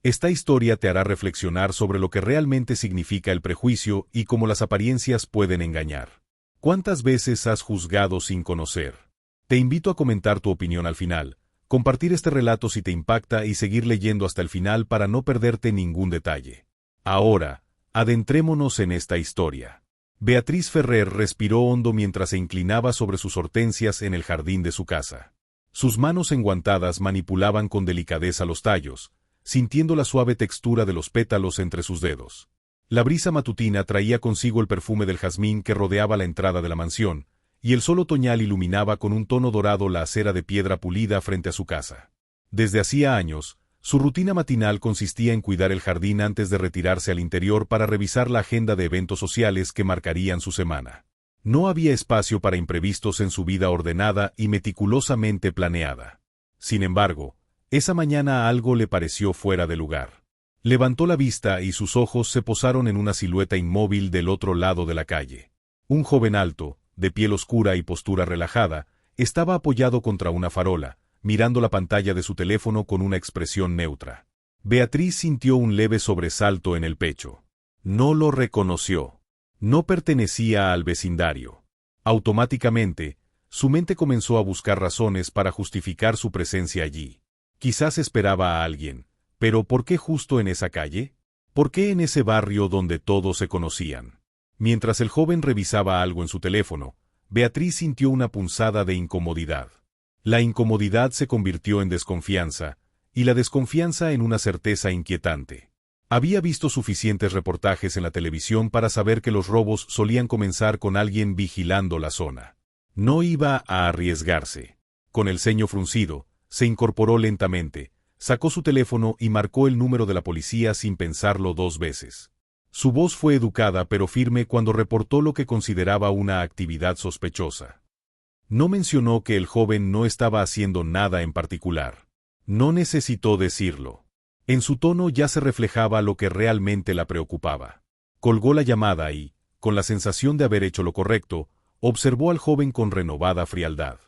Esta historia te hará reflexionar sobre lo que realmente significa el prejuicio y cómo las apariencias pueden engañar. ¿Cuántas veces has juzgado sin conocer? Te invito a comentar tu opinión al final, compartir este relato si te impacta y seguir leyendo hasta el final para no perderte ningún detalle. Ahora, adentrémonos en esta historia. Beatriz Ferrer respiró hondo mientras se inclinaba sobre sus hortensias en el jardín de su casa. Sus manos enguantadas manipulaban con delicadeza los tallos, sintiendo la suave textura de los pétalos entre sus dedos. La brisa matutina traía consigo el perfume del jazmín que rodeaba la entrada de la mansión, y el sol otoñal iluminaba con un tono dorado la acera de piedra pulida frente a su casa. Desde hacía años, su rutina matinal consistía en cuidar el jardín antes de retirarse al interior para revisar la agenda de eventos sociales que marcarían su semana. No había espacio para imprevistos en su vida ordenada y meticulosamente planeada. Sin embargo, esa mañana algo le pareció fuera de lugar. Levantó la vista y sus ojos se posaron en una silueta inmóvil del otro lado de la calle. Un joven alto, de piel oscura y postura relajada, estaba apoyado contra una farola, mirando la pantalla de su teléfono con una expresión neutra. Beatriz sintió un leve sobresalto en el pecho. No lo reconoció. No pertenecía al vecindario. Automáticamente, su mente comenzó a buscar razones para justificar su presencia allí. Quizás esperaba a alguien, pero ¿por qué justo en esa calle? ¿Por qué en ese barrio donde todos se conocían? Mientras el joven revisaba algo en su teléfono, Beatriz sintió una punzada de incomodidad. La incomodidad se convirtió en desconfianza, y la desconfianza en una certeza inquietante. Había visto suficientes reportajes en la televisión para saber que los robos solían comenzar con alguien vigilando la zona. No iba a arriesgarse. Con el ceño fruncido, se incorporó lentamente, sacó su teléfono y marcó el número de la policía sin pensarlo 2 veces. Su voz fue educada pero firme cuando reportó lo que consideraba una actividad sospechosa. No mencionó que el joven no estaba haciendo nada en particular. No necesitó decirlo. En su tono ya se reflejaba lo que realmente la preocupaba. Colgó la llamada y, con la sensación de haber hecho lo correcto, observó al joven con renovada frialdad.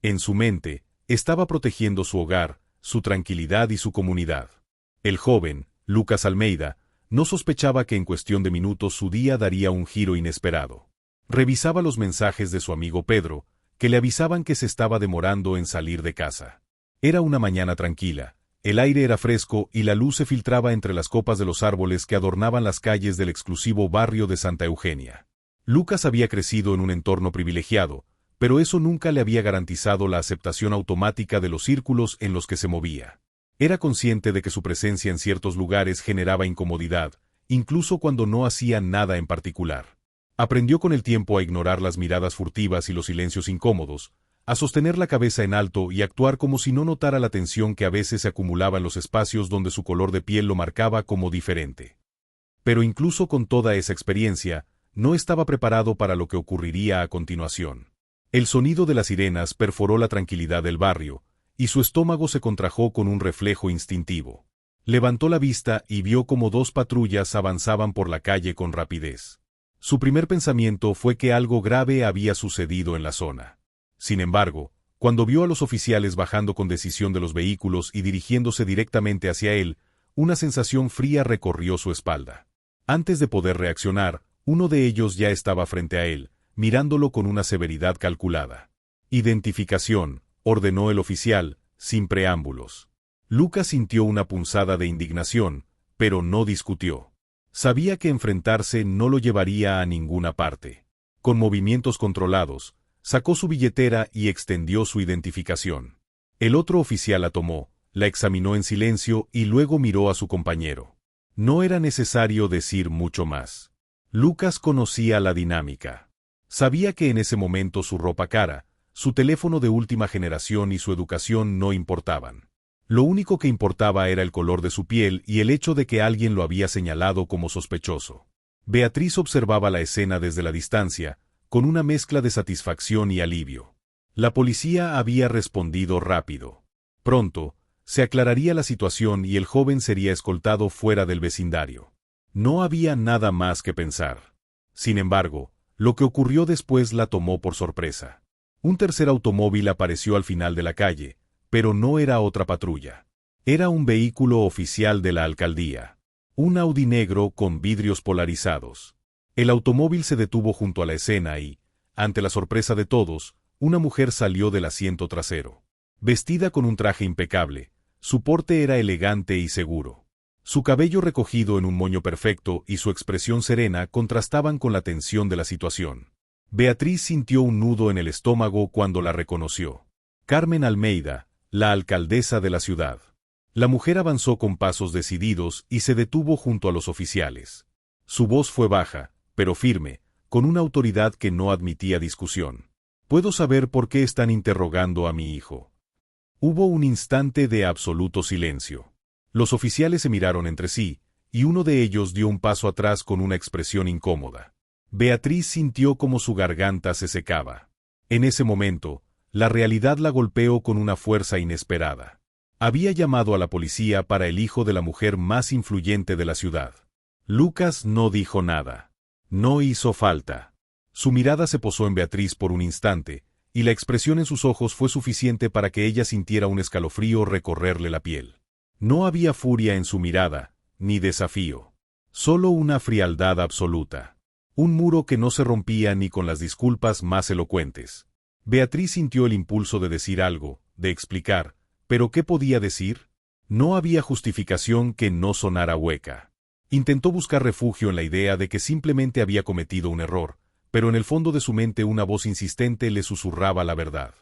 En su mente, estaba protegiendo su hogar, su tranquilidad y su comunidad. El joven, Lucas Almeida, no sospechaba que en cuestión de minutos su día daría un giro inesperado. Revisaba los mensajes de su amigo Pedro, que le avisaban que se estaba demorando en salir de casa. Era una mañana tranquila, el aire era fresco y la luz se filtraba entre las copas de los árboles que adornaban las calles del exclusivo barrio de Santa Eugenia. Lucas había crecido en un entorno privilegiado, pero eso nunca le había garantizado la aceptación automática de los círculos en los que se movía. Era consciente de que su presencia en ciertos lugares generaba incomodidad, incluso cuando no hacía nada en particular. Aprendió con el tiempo a ignorar las miradas furtivas y los silencios incómodos, a sostener la cabeza en alto y actuar como si no notara la tensión que a veces se acumulaba en los espacios donde su color de piel lo marcaba como diferente. Pero incluso con toda esa experiencia, no estaba preparado para lo que ocurriría a continuación. El sonido de las sirenas perforó la tranquilidad del barrio, y su estómago se contrajo con un reflejo instintivo. Levantó la vista y vio cómo 2 patrullas avanzaban por la calle con rapidez. Su primer pensamiento fue que algo grave había sucedido en la zona. Sin embargo, cuando vio a los oficiales bajando con decisión de los vehículos y dirigiéndose directamente hacia él, una sensación fría recorrió su espalda. Antes de poder reaccionar, uno de ellos ya estaba frente a él, mirándolo con una severidad calculada. Identificación, ordenó el oficial, sin preámbulos. Lucas sintió una punzada de indignación, pero no discutió. Sabía que enfrentarse no lo llevaría a ninguna parte. Con movimientos controlados, sacó su billetera y extendió su identificación. El otro oficial la tomó, la examinó en silencio y luego miró a su compañero. No era necesario decir mucho más. Lucas conocía la dinámica. Sabía que en ese momento su ropa cara, su teléfono de última generación y su educación no importaban. Lo único que importaba era el color de su piel y el hecho de que alguien lo había señalado como sospechoso. Beatriz observaba la escena desde la distancia, con una mezcla de satisfacción y alivio. La policía había respondido rápido. Pronto, se aclararía la situación y el joven sería escoltado fuera del vecindario. No había nada más que pensar. Sin embargo, lo que ocurrió después la tomó por sorpresa. Un tercer automóvil apareció al final de la calle, pero no era otra patrulla. Era un vehículo oficial de la alcaldía. Un Audi negro con vidrios polarizados. El automóvil se detuvo junto a la escena y, ante la sorpresa de todos, una mujer salió del asiento trasero. Vestida con un traje impecable, su porte era elegante y seguro. Su cabello recogido en un moño perfecto y su expresión serena contrastaban con la tensión de la situación. Beatriz sintió un nudo en el estómago cuando la reconoció. Carmen Almeida, la alcaldesa de la ciudad. La mujer avanzó con pasos decididos y se detuvo junto a los oficiales. Su voz fue baja, pero firme, con una autoridad que no admitía discusión. ¿Puedo saber por qué están interrogando a mi hijo? Hubo un instante de absoluto silencio. Los oficiales se miraron entre sí, y uno de ellos dio un paso atrás con una expresión incómoda. Beatriz sintió como su garganta se secaba. En ese momento, la realidad la golpeó con una fuerza inesperada. Había llamado a la policía para el hijo de la mujer más influyente de la ciudad. Lucas no dijo nada. No hizo falta. Su mirada se posó en Beatriz por un instante, y la expresión en sus ojos fue suficiente para que ella sintiera un escalofrío recorrerle la piel. No había furia en su mirada, ni desafío. Solo una frialdad absoluta. Un muro que no se rompía ni con las disculpas más elocuentes. Beatriz sintió el impulso de decir algo, de explicar, pero ¿qué podía decir? No había justificación que no sonara hueca. Intentó buscar refugio en la idea de que simplemente había cometido un error, pero en el fondo de su mente una voz insistente le susurraba la verdad.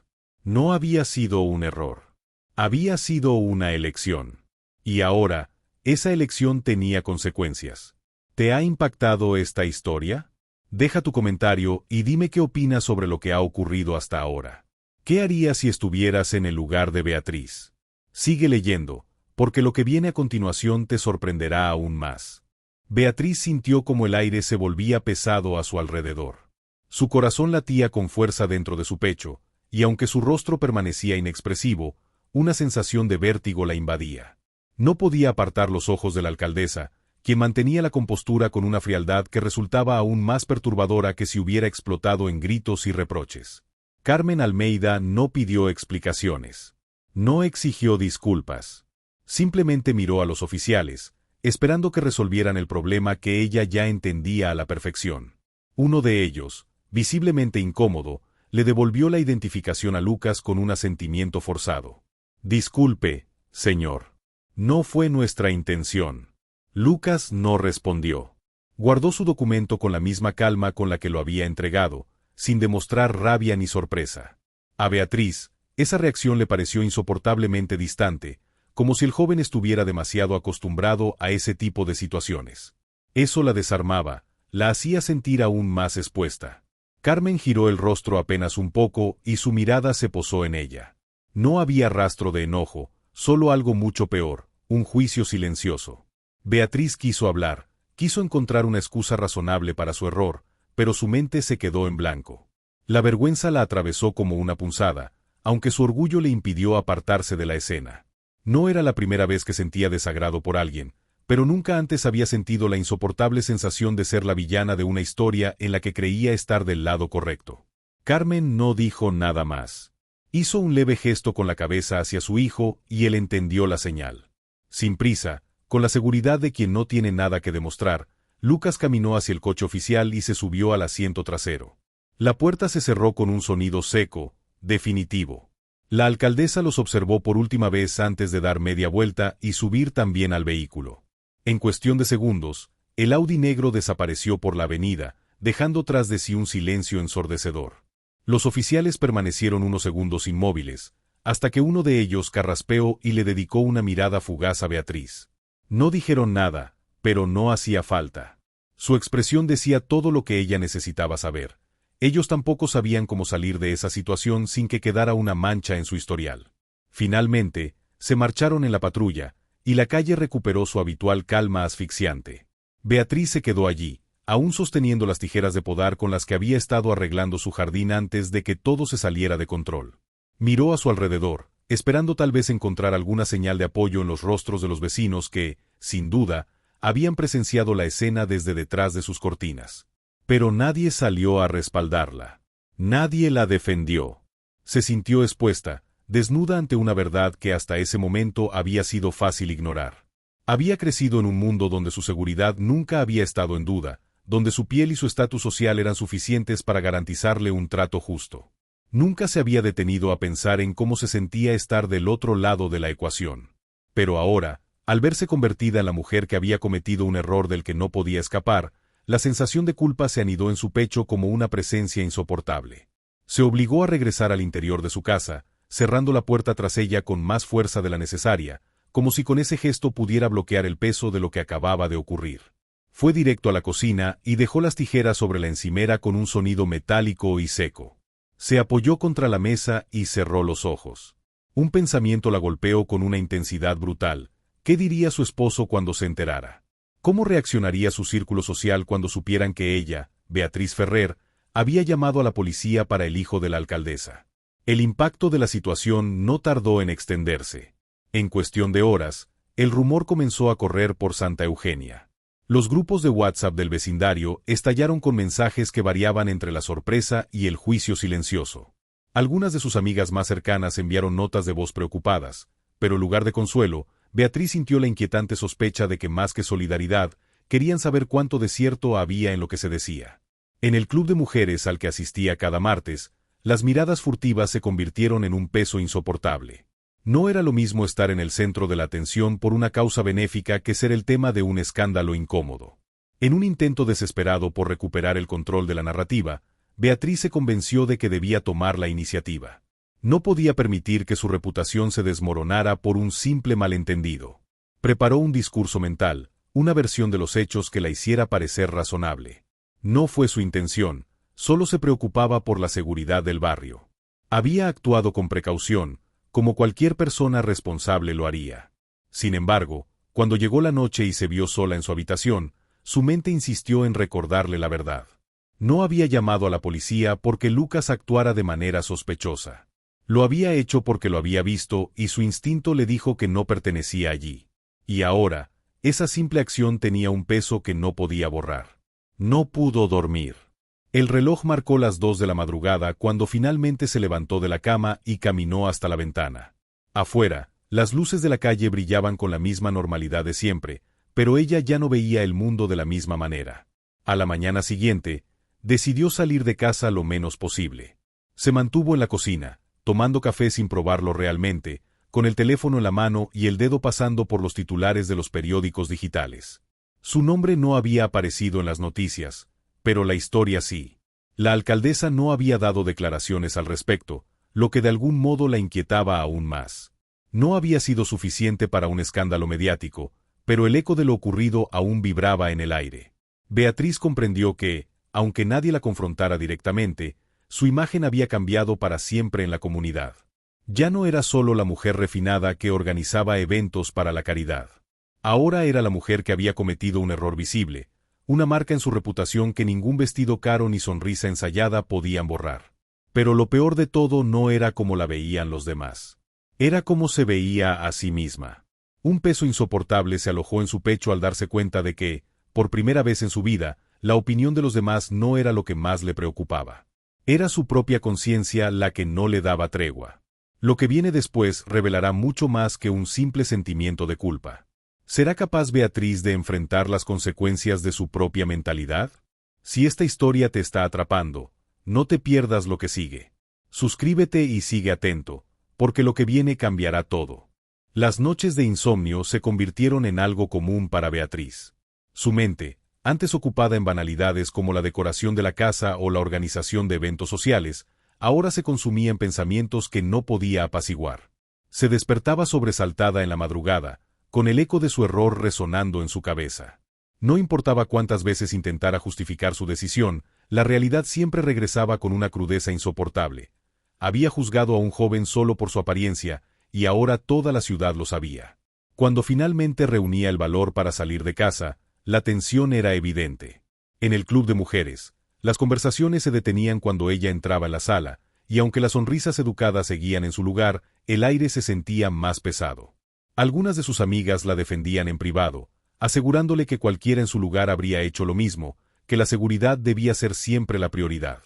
No había sido un error. Había sido una elección. Y ahora, esa elección tenía consecuencias. ¿Te ha impactado esta historia? Deja tu comentario y dime qué opinas sobre lo que ha ocurrido hasta ahora. ¿Qué harías si estuvieras en el lugar de Beatriz? Sigue leyendo, porque lo que viene a continuación te sorprenderá aún más. Beatriz sintió como el aire se volvía pesado a su alrededor. Su corazón latía con fuerza dentro de su pecho, y aunque su rostro permanecía inexpresivo, una sensación de vértigo la invadía. No podía apartar los ojos de la alcaldesa, quien mantenía la compostura con una frialdad que resultaba aún más perturbadora que si hubiera explotado en gritos y reproches. Carmen Almeida no pidió explicaciones. No exigió disculpas. Simplemente miró a los oficiales, esperando que resolvieran el problema que ella ya entendía a la perfección. Uno de ellos, visiblemente incómodo, le devolvió la identificación a Lucas con un asentimiento forzado. Disculpe, señor. No fue nuestra intención. Lucas no respondió. Guardó su documento con la misma calma con la que lo había entregado, sin demostrar rabia ni sorpresa. A Beatriz, esa reacción le pareció insoportablemente distante, como si el joven estuviera demasiado acostumbrado a ese tipo de situaciones. Eso la desarmaba, la hacía sentir aún más expuesta. Carmen giró el rostro apenas un poco y su mirada se posó en ella. No había rastro de enojo, solo algo mucho peor, un juicio silencioso. Beatriz quiso hablar, quiso encontrar una excusa razonable para su error, pero su mente se quedó en blanco. La vergüenza la atravesó como una punzada, aunque su orgullo le impidió apartarse de la escena. No era la primera vez que sentía desagrado por alguien, pero nunca antes había sentido la insoportable sensación de ser la villana de una historia en la que creía estar del lado correcto. Carmen no dijo nada más. Hizo un leve gesto con la cabeza hacia su hijo y él entendió la señal. Sin prisa, con la seguridad de quien no tiene nada que demostrar, Lucas caminó hacia el coche oficial y se subió al asiento trasero. La puerta se cerró con un sonido seco, definitivo. La alcaldesa los observó por última vez antes de dar media vuelta y subir también al vehículo. En cuestión de segundos, el Audi negro desapareció por la avenida, dejando tras de sí un silencio ensordecedor. Los oficiales permanecieron unos segundos inmóviles, hasta que uno de ellos carraspeó y le dedicó una mirada fugaz a Beatriz. No dijeron nada, pero no hacía falta. Su expresión decía todo lo que ella necesitaba saber. Ellos tampoco sabían cómo salir de esa situación sin que quedara una mancha en su historial. Finalmente, se marcharon en la patrulla, y la calle recuperó su habitual calma asfixiante. Beatriz se quedó allí, aún sosteniendo las tijeras de podar con las que había estado arreglando su jardín antes de que todo se saliera de control. Miró a su alrededor, esperando tal vez encontrar alguna señal de apoyo en los rostros de los vecinos que, sin duda, habían presenciado la escena desde detrás de sus cortinas. Pero nadie salió a respaldarla. Nadie la defendió. Se sintió expuesta, desnuda ante una verdad que hasta ese momento había sido fácil ignorar. Había crecido en un mundo donde su seguridad nunca había estado en duda, donde su piel y su estatus social eran suficientes para garantizarle un trato justo. Nunca se había detenido a pensar en cómo se sentía estar del otro lado de la ecuación. Pero ahora, al verse convertida en la mujer que había cometido un error del que no podía escapar, la sensación de culpa se anidó en su pecho como una presencia insoportable. Se obligó a regresar al interior de su casa, cerrando la puerta tras ella con más fuerza de la necesaria, como si con ese gesto pudiera bloquear el peso de lo que acababa de ocurrir. Fue directo a la cocina y dejó las tijeras sobre la encimera con un sonido metálico y seco. Se apoyó contra la mesa y cerró los ojos. Un pensamiento la golpeó con una intensidad brutal. ¿Qué diría su esposo cuando se enterara? ¿Cómo reaccionaría su círculo social cuando supieran que ella, Beatriz Ferrer, había llamado a la policía para el hijo de la alcaldesa? El impacto de la situación no tardó en extenderse. En cuestión de horas, el rumor comenzó a correr por Santa Eugenia. Los grupos de WhatsApp del vecindario estallaron con mensajes que variaban entre la sorpresa y el juicio silencioso. Algunas de sus amigas más cercanas enviaron notas de voz preocupadas, pero en lugar de consuelo, Beatriz sintió la inquietante sospecha de que más que solidaridad, querían saber cuánto de cierto había en lo que se decía. En el club de mujeres al que asistía cada martes, las miradas furtivas se convirtieron en un peso insoportable. No era lo mismo estar en el centro de la atención por una causa benéfica que ser el tema de un escándalo incómodo. En un intento desesperado por recuperar el control de la narrativa, Beatriz se convenció de que debía tomar la iniciativa. No podía permitir que su reputación se desmoronara por un simple malentendido. Preparó un discurso mental, una versión de los hechos que la hiciera parecer razonable. No fue su intención, solo se preocupaba por la seguridad del barrio. Había actuado con precaución, como cualquier persona responsable lo haría. Sin embargo, cuando llegó la noche y se vio sola en su habitación, su mente insistió en recordarle la verdad. No había llamado a la policía porque Lucas actuara de manera sospechosa. Lo había hecho porque lo había visto y su instinto le dijo que no pertenecía allí. Y ahora, esa simple acción tenía un peso que no podía borrar. No pudo dormir. El reloj marcó las 2 de la madrugada cuando finalmente se levantó de la cama y caminó hasta la ventana. Afuera, las luces de la calle brillaban con la misma normalidad de siempre, pero ella ya no veía el mundo de la misma manera. A la mañana siguiente, decidió salir de casa lo menos posible. Se mantuvo en la cocina, tomando café sin probarlo realmente, con el teléfono en la mano y el dedo pasando por los titulares de los periódicos digitales. Su nombre no había aparecido en las noticias, pero la historia sí. La alcaldesa no había dado declaraciones al respecto, lo que de algún modo la inquietaba aún más. No había sido suficiente para un escándalo mediático, pero el eco de lo ocurrido aún vibraba en el aire. Beatriz comprendió que, aunque nadie la confrontara directamente, su imagen había cambiado para siempre en la comunidad. Ya no era solo la mujer refinada que organizaba eventos para la caridad. Ahora era la mujer que había cometido un error visible, una marca en su reputación que ningún vestido caro ni sonrisa ensayada podían borrar. Pero lo peor de todo no era como la veían los demás. Era como se veía a sí misma. Un peso insoportable se alojó en su pecho al darse cuenta de que, por primera vez en su vida, la opinión de los demás no era lo que más le preocupaba. Era su propia conciencia la que no le daba tregua. Lo que viene después revelará mucho más que un simple sentimiento de culpa. ¿Será capaz Beatriz de enfrentar las consecuencias de su propia mentalidad? Si esta historia te está atrapando, no te pierdas lo que sigue. Suscríbete y sigue atento, porque lo que viene cambiará todo. Las noches de insomnio se convirtieron en algo común para Beatriz. Su mente, antes ocupada en banalidades como la decoración de la casa o la organización de eventos sociales, ahora se consumía en pensamientos que no podía apaciguar. Se despertaba sobresaltada en la madrugada, con el eco de su error resonando en su cabeza. No importaba cuántas veces intentara justificar su decisión, la realidad siempre regresaba con una crudeza insoportable. Había juzgado a un joven solo por su apariencia, y ahora toda la ciudad lo sabía. Cuando finalmente reunía el valor para salir de casa, la tensión era evidente. En el club de mujeres, las conversaciones se detenían cuando ella entraba en la sala, y aunque las sonrisas educadas seguían en su lugar, el aire se sentía más pesado. Algunas de sus amigas la defendían en privado, asegurándole que cualquiera en su lugar habría hecho lo mismo, que la seguridad debía ser siempre la prioridad.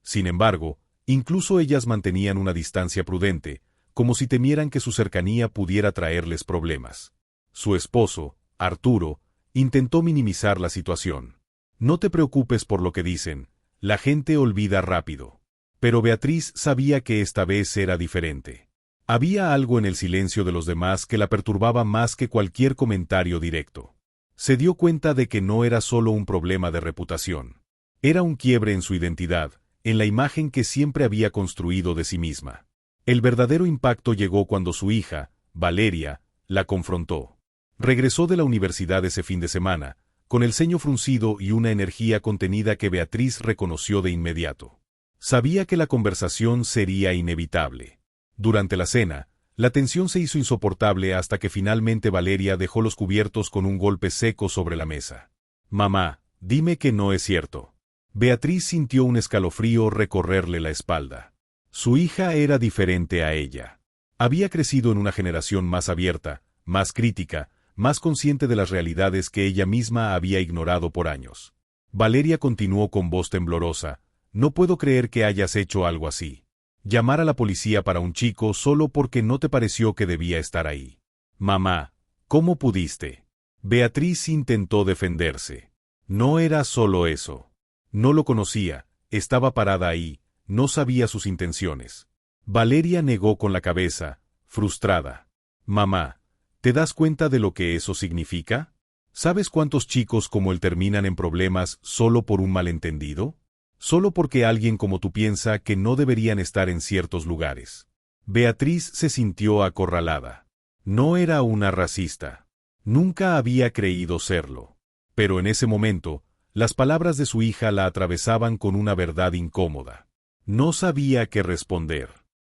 Sin embargo, incluso ellas mantenían una distancia prudente, como si temieran que su cercanía pudiera traerles problemas. Su esposo, Arturo, intentó minimizar la situación. No te preocupes por lo que dicen, la gente olvida rápido. Pero Beatriz sabía que esta vez era diferente. Había algo en el silencio de los demás que la perturbaba más que cualquier comentario directo. Se dio cuenta de que no era solo un problema de reputación. Era un quiebre en su identidad, en la imagen que siempre había construido de sí misma. El verdadero impacto llegó cuando su hija, Valeria, la confrontó. Regresó de la universidad ese fin de semana, con el ceño fruncido y una energía contenida que Beatriz reconoció de inmediato. Sabía que la conversación sería inevitable. Durante la cena, la tensión se hizo insoportable hasta que finalmente Valeria dejó los cubiertos con un golpe seco sobre la mesa. «Mamá, dime que no es cierto». Beatriz sintió un escalofrío recorrerle la espalda. Su hija era diferente a ella. Había crecido en una generación más abierta, más crítica, más consciente de las realidades que ella misma había ignorado por años. Valeria continuó con voz temblorosa: «No puedo creer que hayas hecho algo así. Llamar a la policía para un chico solo porque no te pareció que debía estar ahí». «Mamá, ¿cómo pudiste?». Beatriz intentó defenderse. No era solo eso. No lo conocía, estaba parada ahí, no sabía sus intenciones. Valeria negó con la cabeza, frustrada. «Mamá, ¿te das cuenta de lo que eso significa? ¿Sabes cuántos chicos como él terminan en problemas solo por un malentendido? Solo porque alguien como tú piensa que no deberían estar en ciertos lugares». Beatriz se sintió acorralada. No era una racista. Nunca había creído serlo. Pero en ese momento, las palabras de su hija la atravesaban con una verdad incómoda. No sabía qué responder.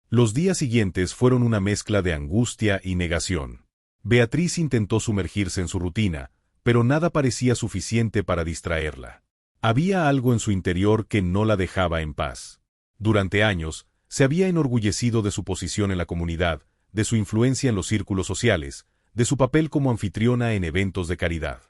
Los días siguientes fueron una mezcla de angustia y negación. Beatriz intentó sumergirse en su rutina, pero nada parecía suficiente para distraerla. Había algo en su interior que no la dejaba en paz. Durante años, se había enorgullecido de su posición en la comunidad, de su influencia en los círculos sociales, de su papel como anfitriona en eventos de caridad.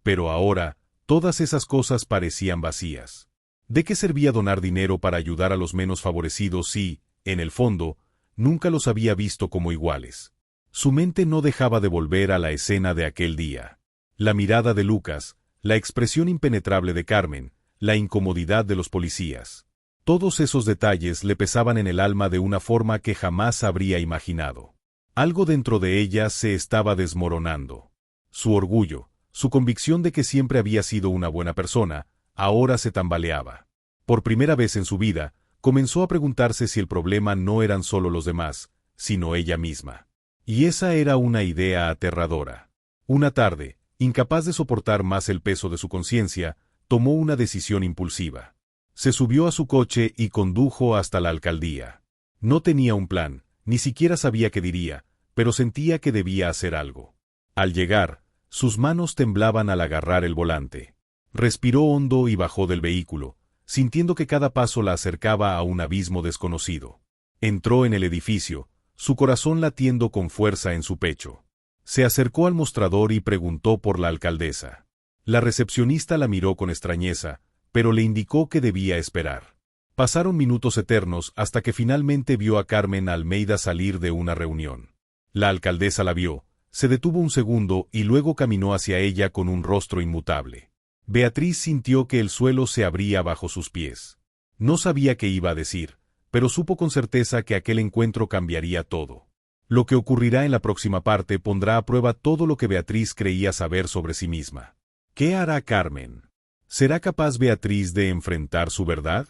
Pero ahora, todas esas cosas parecían vacías. ¿De qué servía donar dinero para ayudar a los menos favorecidos si, en el fondo, nunca los había visto como iguales? Su mente no dejaba de volver a la escena de aquel día. La mirada de Lucas, la expresión impenetrable de Carmen, la incomodidad de los policías. Todos esos detalles le pesaban en el alma de una forma que jamás habría imaginado. Algo dentro de ella se estaba desmoronando. Su orgullo, su convicción de que siempre había sido una buena persona, ahora se tambaleaba. Por primera vez en su vida, comenzó a preguntarse si el problema no eran solo los demás, sino ella misma. Y esa era una idea aterradora. Una tarde, incapaz de soportar más el peso de su conciencia, tomó una decisión impulsiva. Se subió a su coche y condujo hasta la alcaldía. No tenía un plan, ni siquiera sabía qué diría, pero sentía que debía hacer algo. Al llegar, sus manos temblaban al agarrar el volante. Respiró hondo y bajó del vehículo, sintiendo que cada paso la acercaba a un abismo desconocido. Entró en el edificio, su corazón latiendo con fuerza en su pecho. Se acercó al mostrador y preguntó por la alcaldesa. La recepcionista la miró con extrañeza, pero le indicó que debía esperar. Pasaron minutos eternos hasta que finalmente vio a Carmen Almeida salir de una reunión. La alcaldesa la vio, se detuvo un segundo y luego caminó hacia ella con un rostro inmutable. Beatriz sintió que el suelo se abría bajo sus pies. No sabía qué iba a decir, pero supo con certeza que aquel encuentro cambiaría todo. Lo que ocurrirá en la próxima parte pondrá a prueba todo lo que Beatriz creía saber sobre sí misma. ¿Qué hará Carmen? ¿Será capaz Beatriz de enfrentar su verdad?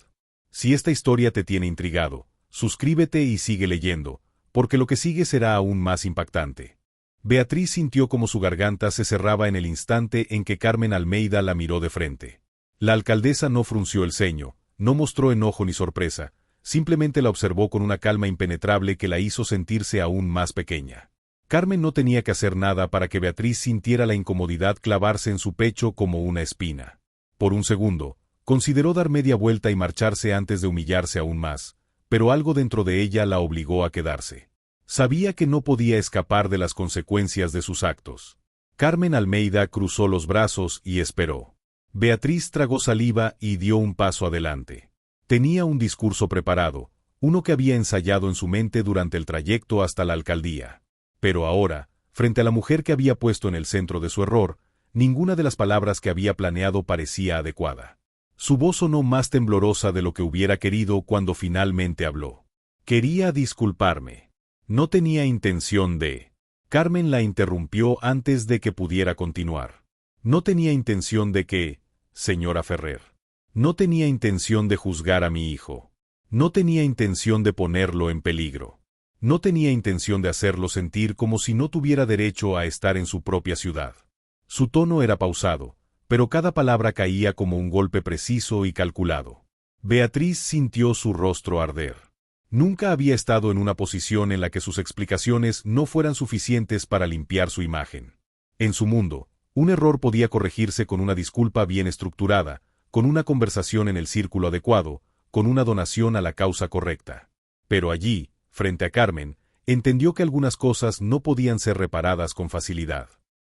Si esta historia te tiene intrigado, suscríbete y sigue leyendo, porque lo que sigue será aún más impactante. Beatriz sintió como su garganta se cerraba en el instante en que Carmen Almeida la miró de frente. La alcaldesa no frunció el ceño, no mostró enojo ni sorpresa, simplemente la observó con una calma impenetrable que la hizo sentirse aún más pequeña. Carmen no tenía que hacer nada para que Beatriz sintiera la incomodidad clavarse en su pecho como una espina. Por un segundo, consideró dar media vuelta y marcharse antes de humillarse aún más, pero algo dentro de ella la obligó a quedarse. Sabía que no podía escapar de las consecuencias de sus actos. Carmen Almeida cruzó los brazos y esperó. Beatriz tragó saliva y dio un paso adelante. Tenía un discurso preparado, uno que había ensayado en su mente durante el trayecto hasta la alcaldía. Pero ahora, frente a la mujer que había puesto en el centro de su error, ninguna de las palabras que había planeado parecía adecuada. Su voz sonó más temblorosa de lo que hubiera querido cuando finalmente habló. Quería disculparme. No tenía intención de... Carmen la interrumpió antes de que pudiera continuar. No tenía intención de que, señora Ferrer. No tenía intención de juzgar a mi hijo. No tenía intención de ponerlo en peligro. No tenía intención de hacerlo sentir como si no tuviera derecho a estar en su propia ciudad. Su tono era pausado, pero cada palabra caía como un golpe preciso y calculado. Beatriz sintió su rostro arder. Nunca había estado en una posición en la que sus explicaciones no fueran suficientes para limpiar su imagen. En su mundo, un error podía corregirse con una disculpa bien estructurada, con una conversación en el círculo adecuado, con una donación a la causa correcta. Pero allí, frente a Carmen, entendió que algunas cosas no podían ser reparadas con facilidad.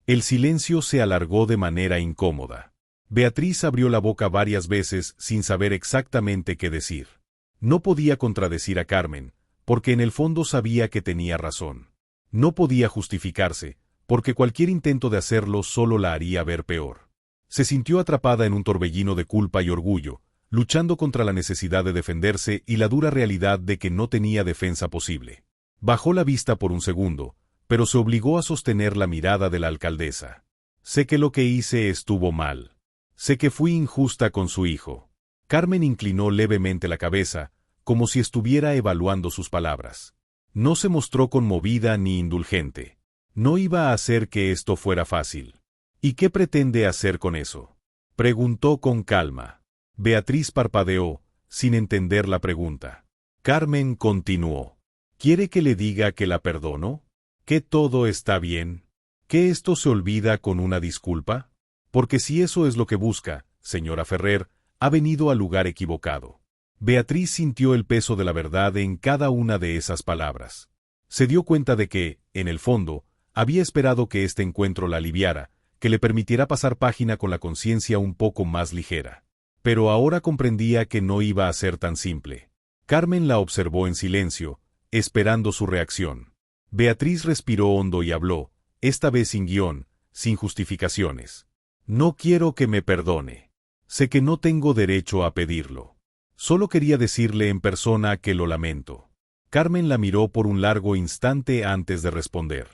El silencio se alargó de manera incómoda. Beatriz abrió la boca varias veces sin saber exactamente qué decir. No podía contradecir a Carmen, porque en el fondo sabía que tenía razón. No podía justificarse, porque cualquier intento de hacerlo solo la haría ver peor. Se sintió atrapada en un torbellino de culpa y orgullo, luchando contra la necesidad de defenderse y la dura realidad de que no tenía defensa posible. Bajó la vista por un segundo, pero se obligó a sostener la mirada de la alcaldesa. Sé que lo que hice estuvo mal. Sé que fui injusta con su hijo. Carmen inclinó levemente la cabeza, como si estuviera evaluando sus palabras. No se mostró conmovida ni indulgente. No iba a hacer que esto fuera fácil. ¿Y qué pretende hacer con eso? Preguntó con calma. Beatriz parpadeó, sin entender la pregunta. Carmen continuó. ¿Quiere que le diga que la perdono? ¿Que todo está bien? ¿Que esto se olvida con una disculpa? Porque si eso es lo que busca, señora Ferrer, ha venido al lugar equivocado. Beatriz sintió el peso de la verdad en cada una de esas palabras. Se dio cuenta de que, en el fondo, había esperado que este encuentro la aliviara, que le permitiera pasar página con la conciencia un poco más ligera. Pero ahora comprendía que no iba a ser tan simple. Carmen la observó en silencio, esperando su reacción. Beatriz respiró hondo y habló, esta vez sin guión, sin justificaciones. No quiero que me perdone. Sé que no tengo derecho a pedirlo. Solo quería decirle en persona que lo lamento. Carmen la miró por un largo instante antes de responder.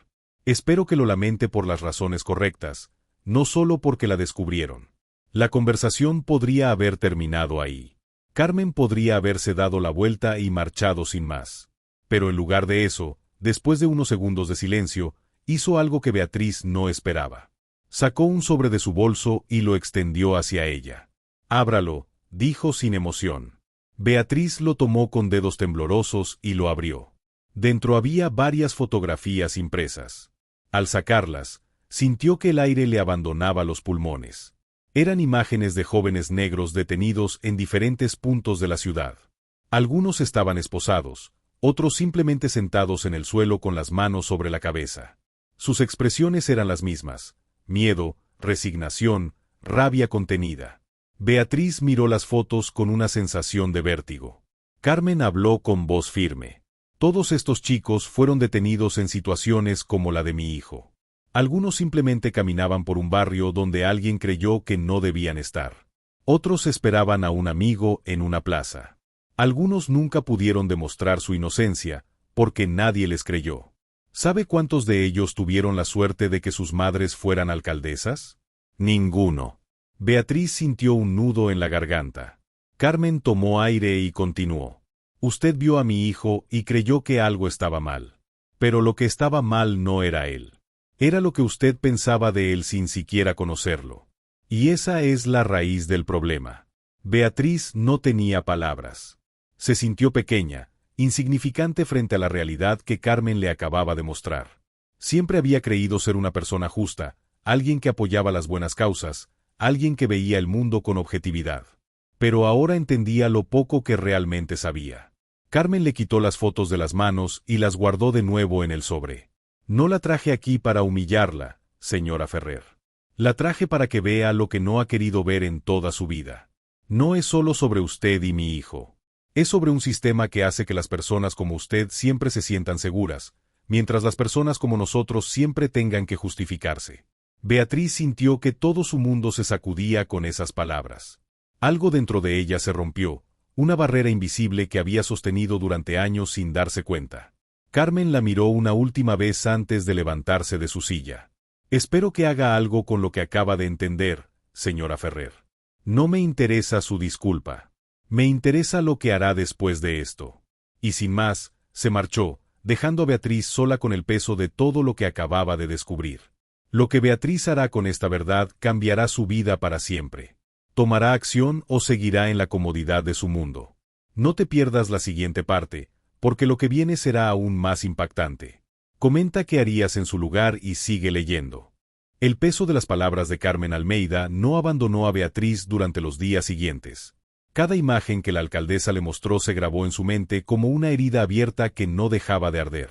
Espero que lo lamente por las razones correctas, no solo porque la descubrieron. La conversación podría haber terminado ahí. Carmen podría haberse dado la vuelta y marchado sin más. Pero en lugar de eso, después de unos segundos de silencio, hizo algo que Beatriz no esperaba. Sacó un sobre de su bolso y lo extendió hacia ella. Ábralo, dijo sin emoción. Beatriz lo tomó con dedos temblorosos y lo abrió. Dentro había varias fotografías impresas. Al sacarlas, sintió que el aire le abandonaba los pulmones. Eran imágenes de jóvenes negros detenidos en diferentes puntos de la ciudad. Algunos estaban esposados, otros simplemente sentados en el suelo con las manos sobre la cabeza. Sus expresiones eran las mismas: miedo, resignación, rabia contenida. Beatriz miró las fotos con una sensación de vértigo. Carmen habló con voz firme. Todos estos chicos fueron detenidos en situaciones como la de mi hijo. Algunos simplemente caminaban por un barrio donde alguien creyó que no debían estar. Otros esperaban a un amigo en una plaza. Algunos nunca pudieron demostrar su inocencia, porque nadie les creyó. ¿Sabe cuántos de ellos tuvieron la suerte de que sus madres fueran alcaldesas? Ninguno. Beatriz sintió un nudo en la garganta. Carmen tomó aire y continuó. Usted vio a mi hijo y creyó que algo estaba mal. Pero lo que estaba mal no era él. Era lo que usted pensaba de él sin siquiera conocerlo. Y esa es la raíz del problema. Beatriz no tenía palabras. Se sintió pequeña, insignificante frente a la realidad que Carmen le acababa de mostrar. Siempre había creído ser una persona justa, alguien que apoyaba las buenas causas, alguien que veía el mundo con objetividad. Pero ahora entendía lo poco que realmente sabía. Carmen le quitó las fotos de las manos y las guardó de nuevo en el sobre. No la traje aquí para humillarla, señora Ferrer. La traje para que vea lo que no ha querido ver en toda su vida. No es solo sobre usted y mi hijo. Es sobre un sistema que hace que las personas como usted siempre se sientan seguras, mientras las personas como nosotros siempre tengan que justificarse. Beatriz sintió que todo su mundo se sacudía con esas palabras. Algo dentro de ella se rompió, una barrera invisible que había sostenido durante años sin darse cuenta. Carmen la miró una última vez antes de levantarse de su silla. Espero que haga algo con lo que acaba de entender, señora Ferrer. No me interesa su disculpa. Me interesa lo que hará después de esto. Y sin más, se marchó, dejando a Beatriz sola con el peso de todo lo que acababa de descubrir. Lo que Beatriz hará con esta verdad cambiará su vida para siempre. ¿Tomará acción o seguirá en la comodidad de su mundo? No te pierdas la siguiente parte, porque lo que viene será aún más impactante. Comenta qué harías en su lugar y sigue leyendo. El peso de las palabras de Carmen Almeida no abandonó a Beatriz durante los días siguientes. Cada imagen que la alcaldesa le mostró se grabó en su mente como una herida abierta que no dejaba de arder.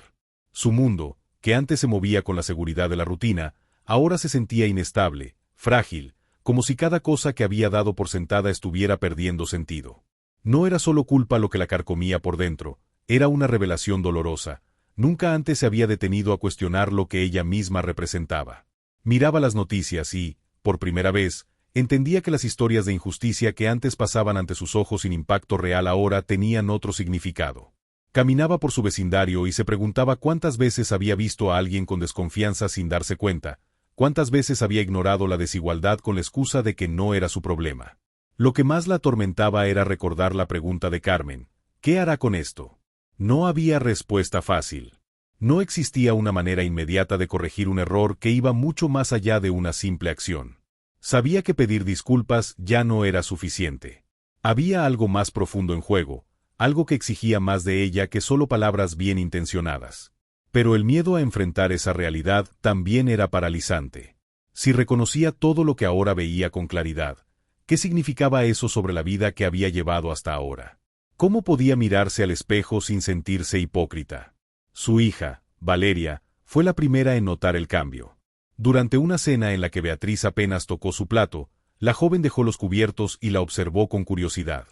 Su mundo, que antes se movía con la seguridad de la rutina, ahora se sentía inestable, frágil, como si cada cosa que había dado por sentada estuviera perdiendo sentido. No era solo culpa lo que la carcomía por dentro, era una revelación dolorosa. Nunca antes se había detenido a cuestionar lo que ella misma representaba. Miraba las noticias y, por primera vez, entendía que las historias de injusticia que antes pasaban ante sus ojos sin impacto real ahora tenían otro significado. Caminaba por su vecindario y se preguntaba cuántas veces había visto a alguien con desconfianza sin darse cuenta, cuántas veces había ignorado la desigualdad con la excusa de que no era su problema. Lo que más la atormentaba era recordar la pregunta de Carmen: ¿qué hará con esto? No había respuesta fácil. No existía una manera inmediata de corregir un error que iba mucho más allá de una simple acción. Sabía que pedir disculpas ya no era suficiente. Había algo más profundo en juego, algo que exigía más de ella que solo palabras bien intencionadas. Pero el miedo a enfrentar esa realidad también era paralizante. Si reconocía todo lo que ahora veía con claridad, ¿qué significaba eso sobre la vida que había llevado hasta ahora? ¿Cómo podía mirarse al espejo sin sentirse hipócrita? Su hija, Valeria, fue la primera en notar el cambio. Durante una cena en la que Beatriz apenas tocó su plato, la joven dejó los cubiertos y la observó con curiosidad.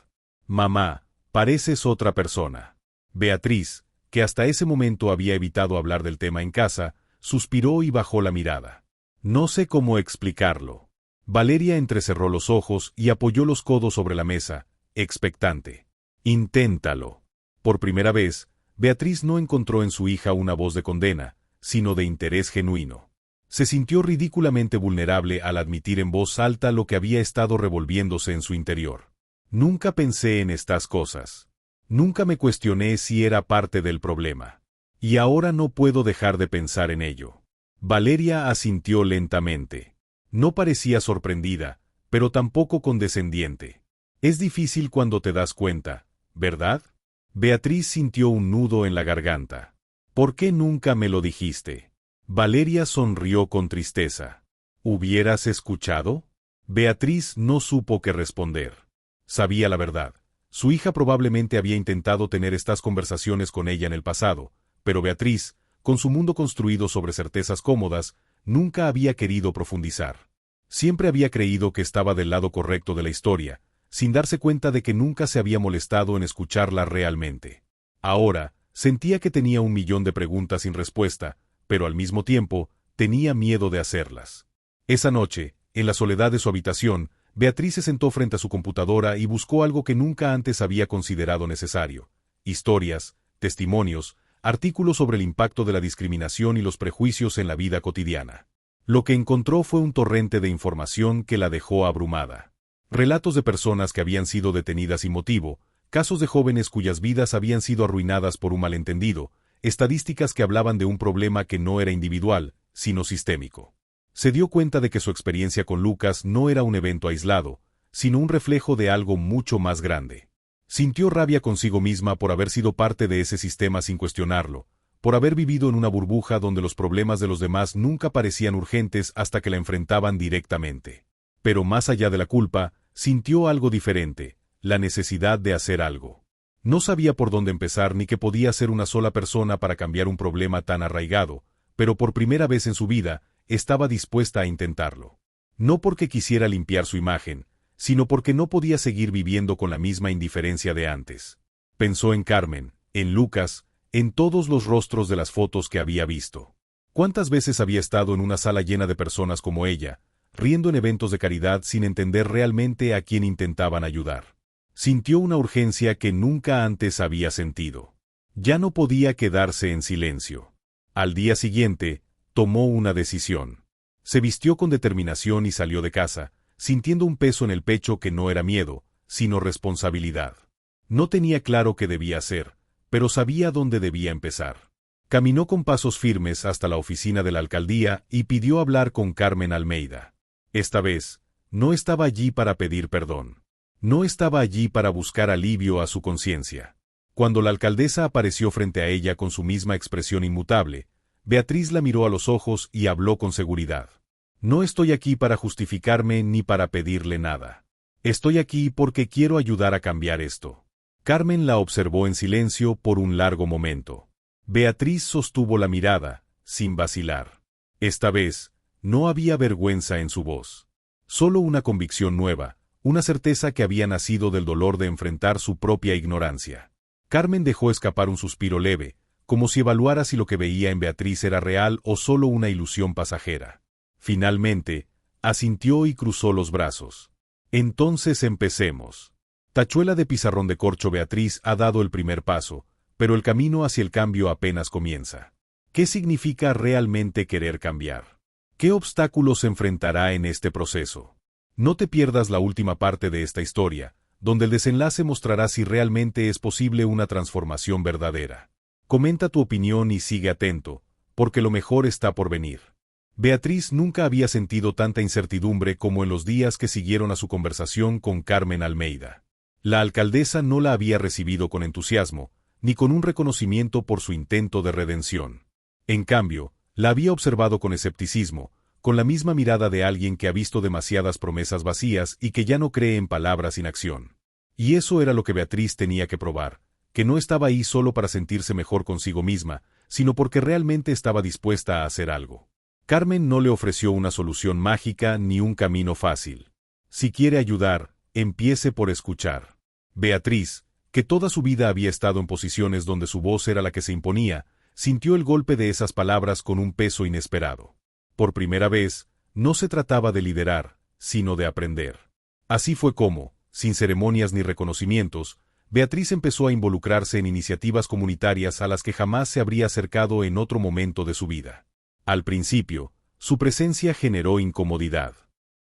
«Mamá, pareces otra persona». Beatriz, que hasta ese momento había evitado hablar del tema en casa, suspiró y bajó la mirada. No sé cómo explicarlo. Valeria entrecerró los ojos y apoyó los codos sobre la mesa, expectante. Inténtalo. Por primera vez, Beatriz no encontró en su hija una voz de condena, sino de interés genuino. Se sintió ridículamente vulnerable al admitir en voz alta lo que había estado revolviéndose en su interior. Nunca pensé en estas cosas. Nunca me cuestioné si era parte del problema. Y ahora no puedo dejar de pensar en ello. Valeria asintió lentamente. No parecía sorprendida, pero tampoco condescendiente. Es difícil cuando te das cuenta, ¿verdad? Beatriz sintió un nudo en la garganta. ¿Por qué nunca me lo dijiste? Valeria sonrió con tristeza. ¿Hubieras escuchado? Beatriz no supo qué responder. Sabía la verdad. Su hija probablemente había intentado tener estas conversaciones con ella en el pasado, pero Beatriz, con su mundo construido sobre certezas cómodas, nunca había querido profundizar. Siempre había creído que estaba del lado correcto de la historia, sin darse cuenta de que nunca se había molestado en escucharla realmente. Ahora, sentía que tenía 1.000.000 de preguntas sin respuesta, pero al mismo tiempo, tenía miedo de hacerlas. Esa noche, en la soledad de su habitación, Beatriz se sentó frente a su computadora y buscó algo que nunca antes había considerado necesario: historias, testimonios, artículos sobre el impacto de la discriminación y los prejuicios en la vida cotidiana. Lo que encontró fue un torrente de información que la dejó abrumada. Relatos de personas que habían sido detenidas sin motivo, casos de jóvenes cuyas vidas habían sido arruinadas por un malentendido, estadísticas que hablaban de un problema que no era individual, sino sistémico. Se dio cuenta de que su experiencia con Lucas no era un evento aislado, sino un reflejo de algo mucho más grande. Sintió rabia consigo misma por haber sido parte de ese sistema sin cuestionarlo, por haber vivido en una burbuja donde los problemas de los demás nunca parecían urgentes hasta que la enfrentaban directamente. Pero más allá de la culpa, sintió algo diferente: la necesidad de hacer algo. No sabía por dónde empezar ni qué podía hacer una sola persona para cambiar un problema tan arraigado, pero por primera vez en su vida, estaba dispuesta a intentarlo. No porque quisiera limpiar su imagen, sino porque no podía seguir viviendo con la misma indiferencia de antes. Pensó en Carmen, en Lucas, en todos los rostros de las fotos que había visto. ¿Cuántas veces había estado en una sala llena de personas como ella, riendo en eventos de caridad sin entender realmente a quién intentaban ayudar? Sintió una urgencia que nunca antes había sentido. Ya no podía quedarse en silencio. Al día siguiente, tomó una decisión. Se vistió con determinación y salió de casa, sintiendo un peso en el pecho que no era miedo, sino responsabilidad. No tenía claro qué debía hacer, pero sabía dónde debía empezar. Caminó con pasos firmes hasta la oficina de la alcaldía y pidió hablar con Carmen Almeida. Esta vez, no estaba allí para pedir perdón. No estaba allí para buscar alivio a su conciencia. Cuando la alcaldesa apareció frente a ella con su misma expresión inmutable, Beatriz la miró a los ojos y habló con seguridad. No estoy aquí para justificarme ni para pedirle nada. Estoy aquí porque quiero ayudar a cambiar esto. Carmen la observó en silencio por un largo momento. Beatriz sostuvo la mirada, sin vacilar. Esta vez, no había vergüenza en su voz. Solo una convicción nueva, una certeza que había nacido del dolor de enfrentar su propia ignorancia. Carmen dejó escapar un suspiro leve, como si evaluara si lo que veía en Beatriz era real o solo una ilusión pasajera. Finalmente, asintió y cruzó los brazos. Entonces empecemos. Tachuela de pizarrón de corcho. Beatriz ha dado el primer paso, pero el camino hacia el cambio apenas comienza. ¿Qué significa realmente querer cambiar? ¿Qué obstáculos enfrentará en este proceso? No te pierdas la última parte de esta historia, donde el desenlace mostrará si realmente es posible una transformación verdadera. Comenta tu opinión y sigue atento, porque lo mejor está por venir. Beatriz nunca había sentido tanta incertidumbre como en los días que siguieron a su conversación con Carmen Almeida. La alcaldesa no la había recibido con entusiasmo, ni con un reconocimiento por su intento de redención. En cambio, la había observado con escepticismo, con la misma mirada de alguien que ha visto demasiadas promesas vacías y que ya no cree en palabras sin acción. Y eso era lo que Beatriz tenía que probar, que no estaba ahí solo para sentirse mejor consigo misma, sino porque realmente estaba dispuesta a hacer algo. Carmen no le ofreció una solución mágica ni un camino fácil. Si quiere ayudar, empiece por escuchar. Beatriz, que toda su vida había estado en posiciones donde su voz era la que se imponía, sintió el golpe de esas palabras con un peso inesperado. Por primera vez, no se trataba de liderar, sino de aprender. Así fue como, sin ceremonias ni reconocimientos, Beatriz empezó a involucrarse en iniciativas comunitarias a las que jamás se habría acercado en otro momento de su vida. Al principio, su presencia generó incomodidad.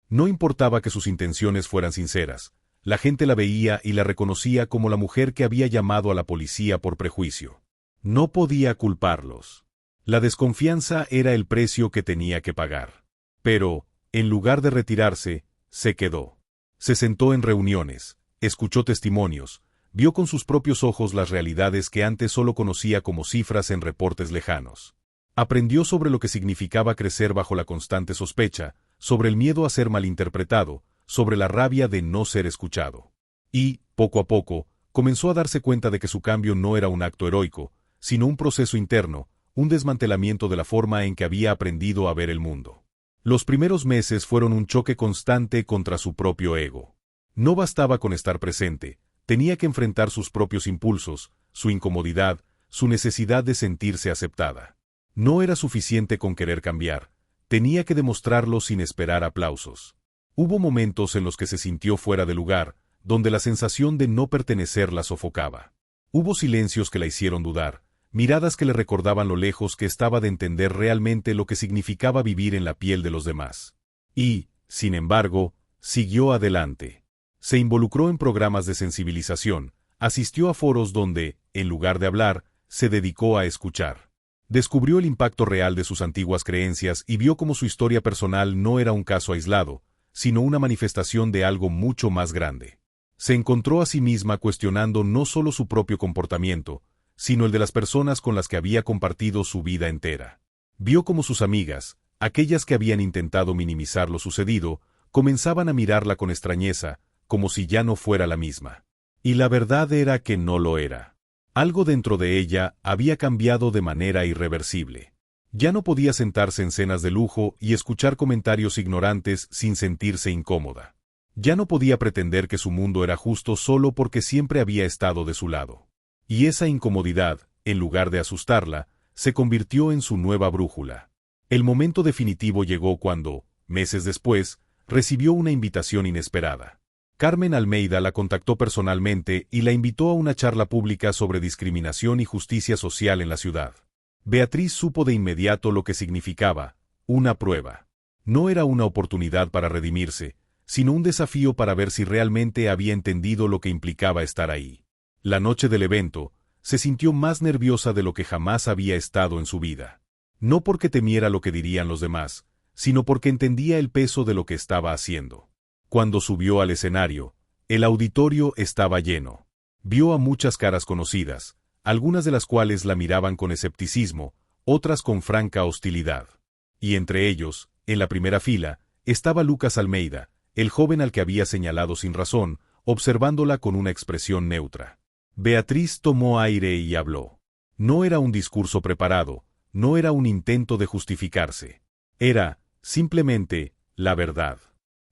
No importaba que sus intenciones fueran sinceras, la gente la veía y la reconocía como la mujer que había llamado a la policía por prejuicio. No podía culparlos. La desconfianza era el precio que tenía que pagar. Pero, en lugar de retirarse, se quedó. Se sentó en reuniones, escuchó testimonios, vio con sus propios ojos las realidades que antes solo conocía como cifras en reportes lejanos. Aprendió sobre lo que significaba crecer bajo la constante sospecha, sobre el miedo a ser malinterpretado, sobre la rabia de no ser escuchado. Y, poco a poco, comenzó a darse cuenta de que su cambio no era un acto heroico, sino un proceso interno, un desmantelamiento de la forma en que había aprendido a ver el mundo. Los primeros meses fueron un choque constante contra su propio ego. No bastaba con estar presente, tenía que enfrentar sus propios impulsos, su incomodidad, su necesidad de sentirse aceptada. No era suficiente con querer cambiar, tenía que demostrarlo sin esperar aplausos. Hubo momentos en los que se sintió fuera de lugar, donde la sensación de no pertenecer la sofocaba. Hubo silencios que la hicieron dudar, miradas que le recordaban lo lejos que estaba de entender realmente lo que significaba vivir en la piel de los demás. Y, sin embargo, siguió adelante. Se involucró en programas de sensibilización, asistió a foros donde, en lugar de hablar, se dedicó a escuchar. Descubrió el impacto real de sus antiguas creencias y vio cómo su historia personal no era un caso aislado, sino una manifestación de algo mucho más grande. Se encontró a sí misma cuestionando no solo su propio comportamiento, sino el de las personas con las que había compartido su vida entera. Vio cómo sus amigas, aquellas que habían intentado minimizar lo sucedido, comenzaban a mirarla con extrañeza, como si ya no fuera la misma. Y la verdad era que no lo era. Algo dentro de ella había cambiado de manera irreversible. Ya no podía sentarse en cenas de lujo y escuchar comentarios ignorantes sin sentirse incómoda. Ya no podía pretender que su mundo era justo solo porque siempre había estado de su lado. Y esa incomodidad, en lugar de asustarla, se convirtió en su nueva brújula. El momento definitivo llegó cuando, meses después, recibió una invitación inesperada. Carmen Almeida la contactó personalmente y la invitó a una charla pública sobre discriminación y justicia social en la ciudad. Beatriz supo de inmediato lo que significaba, una prueba. No era una oportunidad para redimirse, sino un desafío para ver si realmente había entendido lo que implicaba estar ahí. La noche del evento, se sintió más nerviosa de lo que jamás había estado en su vida. No porque temiera lo que dirían los demás, sino porque entendía el peso de lo que estaba haciendo. Cuando subió al escenario, el auditorio estaba lleno. Vio a muchas caras conocidas, algunas de las cuales la miraban con escepticismo, otras con franca hostilidad. Y entre ellos, en la primera fila, estaba Lucas Almeida, el joven al que había señalado sin razón, observándola con una expresión neutra. Beatriz tomó aire y habló. No era un discurso preparado, no era un intento de justificarse. Era, simplemente, la verdad.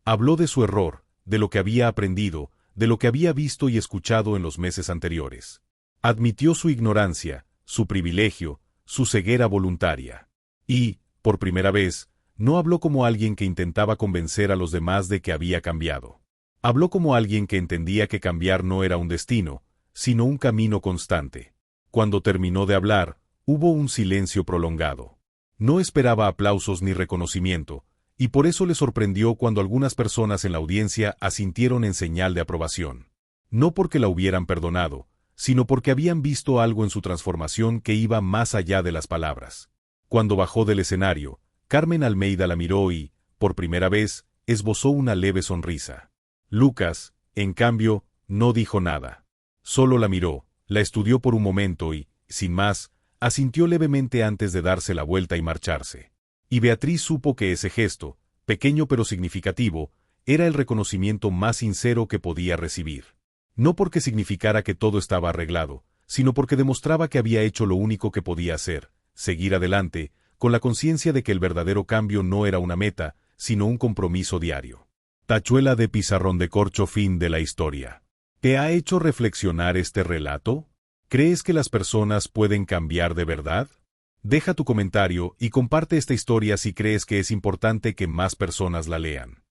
Habló de su error, de lo que había aprendido, de lo que había visto y escuchado en los meses anteriores. Admitió su ignorancia, su privilegio, su ceguera voluntaria. Y, por primera vez, no habló como alguien que intentaba convencer a los demás de que había cambiado. Habló como alguien que entendía que cambiar no era un destino, sino un camino constante. Cuando terminó de hablar, hubo un silencio prolongado. No esperaba aplausos ni reconocimiento, y por eso le sorprendió cuando algunas personas en la audiencia asintieron en señal de aprobación. No porque la hubieran perdonado, sino porque habían visto algo en su transformación que iba más allá de las palabras. Cuando bajó del escenario, Carmen Almeida la miró y, por primera vez, esbozó una leve sonrisa. Lucas, en cambio, no dijo nada. Solo la miró, la estudió por un momento y, sin más, asintió levemente antes de darse la vuelta y marcharse. Y Beatriz supo que ese gesto, pequeño pero significativo, era el reconocimiento más sincero que podía recibir. No porque significara que todo estaba arreglado, sino porque demostraba que había hecho lo único que podía hacer, seguir adelante, con la conciencia de que el verdadero cambio no era una meta, sino un compromiso diario. Tachuela de pizarrón de corcho. Fin de la historia. ¿Te ha hecho reflexionar este relato? ¿Crees que las personas pueden cambiar de verdad? Deja tu comentario y comparte esta historia si crees que es importante que más personas la lean.